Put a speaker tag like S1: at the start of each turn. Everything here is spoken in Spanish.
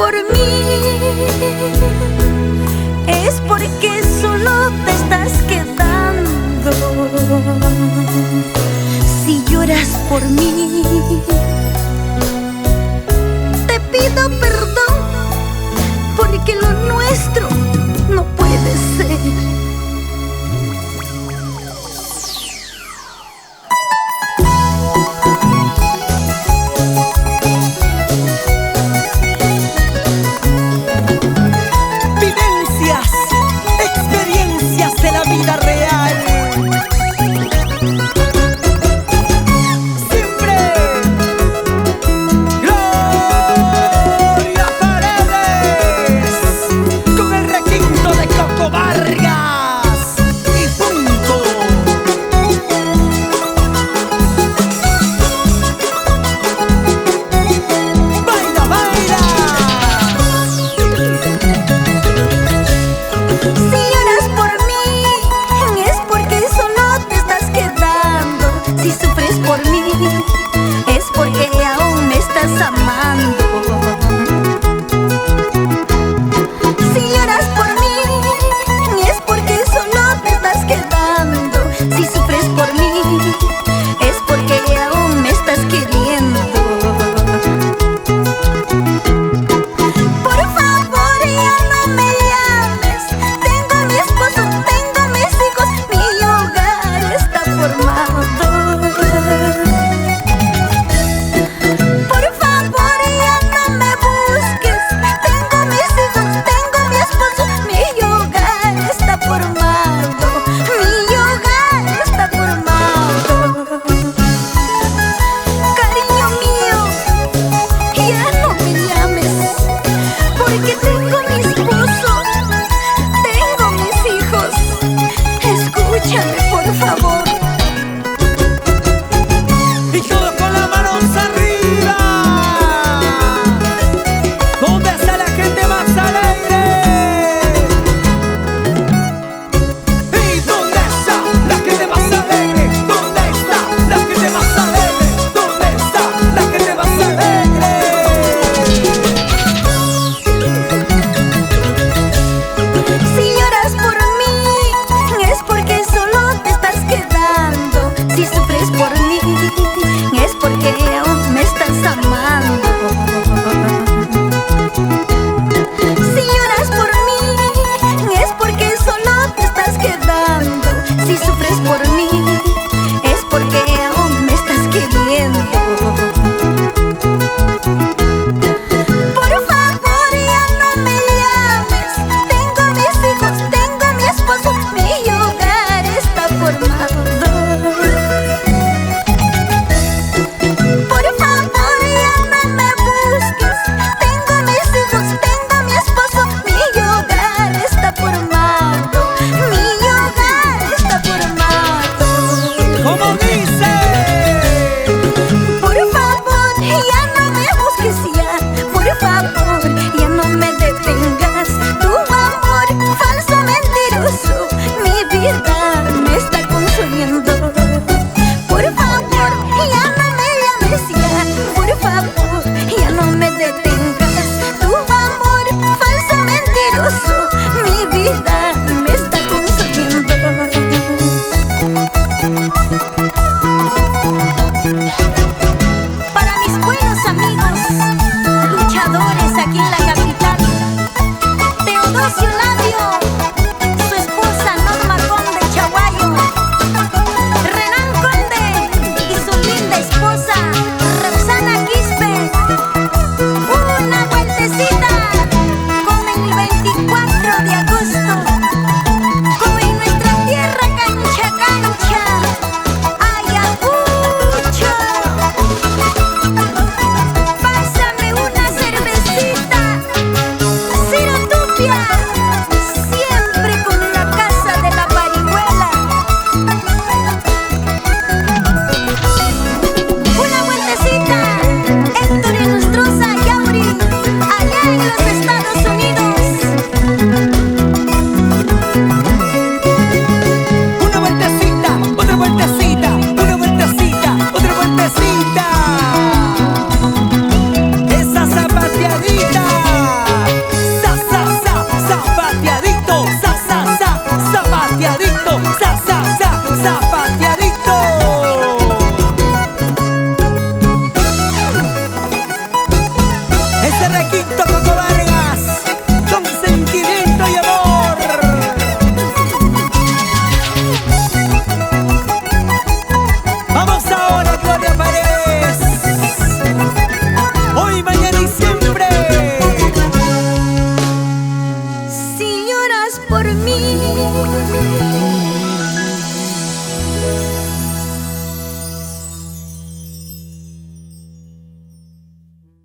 S1: por mí, es porque solo te estás quedando. Si lloras por mí, te pido perdón, porque lo nuestro no puede ser.
S2: Vida real. Siempre Gloria Paredes con el requinto de Coco Vargas y punto. Baila, baila.
S1: Si sufres por mí, es porque aún me estás amando. Si lloras por mí, es porque solo te estás quedando. Si sufres por mí, es porque aún me estás queriendo. Por favor, ya no me llames. Tengo mi esposo, tengo mis hijos, mi hogar está formado. Por favor.
S2: Y todos con las manos arriba. ¿Dónde está la gente más alegre? ¿Y dónde está la gente más alegre? ¿Dónde está la gente más alegre? ¿Dónde está la gente más alegre?
S1: Si lloras por mí, es porque solo te estás quedando. Si sufres por mí, es porque aún me estás amando. Si lloras por mí, es porque solo te estás quedando. Si sufres por mí, es porque aún me estás queriendo. Por favor, ya no me llames. Tengo mis hijos, tengo mi esposo, mi hogar está formado. Por favor, ya no me busques. Tengo mis hijos, tengo mi esposo, mi hogar está formado. Mi hogar está formado.
S2: ¿Cómo dice?
S1: Por favor, ya no me busques ya. Por favor, ya no me detengas. Tu amor falso, mentiroso, mi vida me está consumiendo. Por favor, ya no me llames ya. Por favor, ya no me detengas. Tu amor falso, mentiroso, mi vida me está consumiendo.